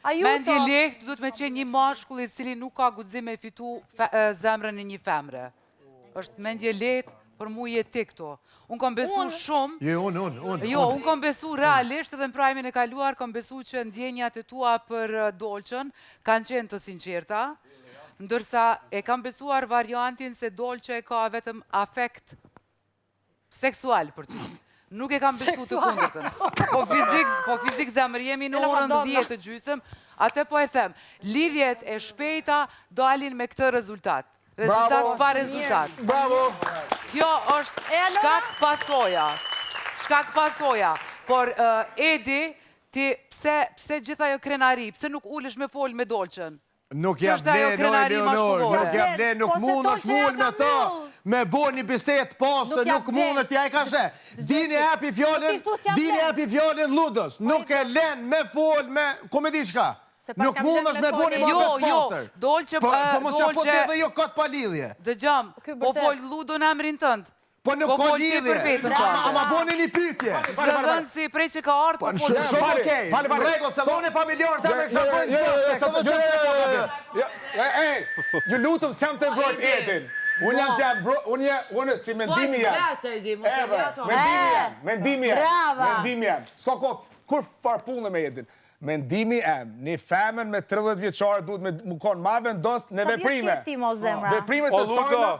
Mendje lehtë duhet me qenë një mashkull i cili nuk ka guxim me fitu zemrën e një femre. Është mendje lehtë për mu jeti këto. Unë kam besu shumë... unë kam besu realisht edhe në prajmin e kaluar, kam besu që ndjenjat e tua për Dolçën kanë qenë të sinqerta, ndërsa e kam besuar variantin se Dolçe ka vetëm afekt seksual për ty. Nuk e kam besu të kundërtën. Po fizik zemër jemi në orën 10 të gjysëm, atë po e them. Lidhjet e shpejta dalin me këtë rezultat. Rezultat pa rezultat. Bravo! Kjo është shkak pasoja. Por Edi, ti pse gjitha jo krenari, pse nuk ulesh me fol me Dolçën? Nuk jam ble, nuk mund është mull me ta, me bo një biset pastë, nuk mund është tja e ka she. Dini epi fjallin ludës, nuk e len me fol me, komedi shka? Nuk mund është me bo një mabet pastër. Dolçe... Po mos që fot edhe jo këtë pa lidhje. Dëgjam, po fol ludo në emrin tënd. Po nuk ka lidhje, ama boni një pytje. Zëdhën si prej që ka artë, po fol. Shumë okej, rego, se dhone familjarë të me kësha bëjnë qështë. Ju lutëm se jam të mbrojt Edin. Unë jam të unë si mendimi jam. Mendimi jam. Ska kur farë punë me Edin. Mendimi em, një femen me 30 vjeqare duhet me më konë ma vendos në veprime. Sa vjeqit ti mo zemra? Veprime të sajna.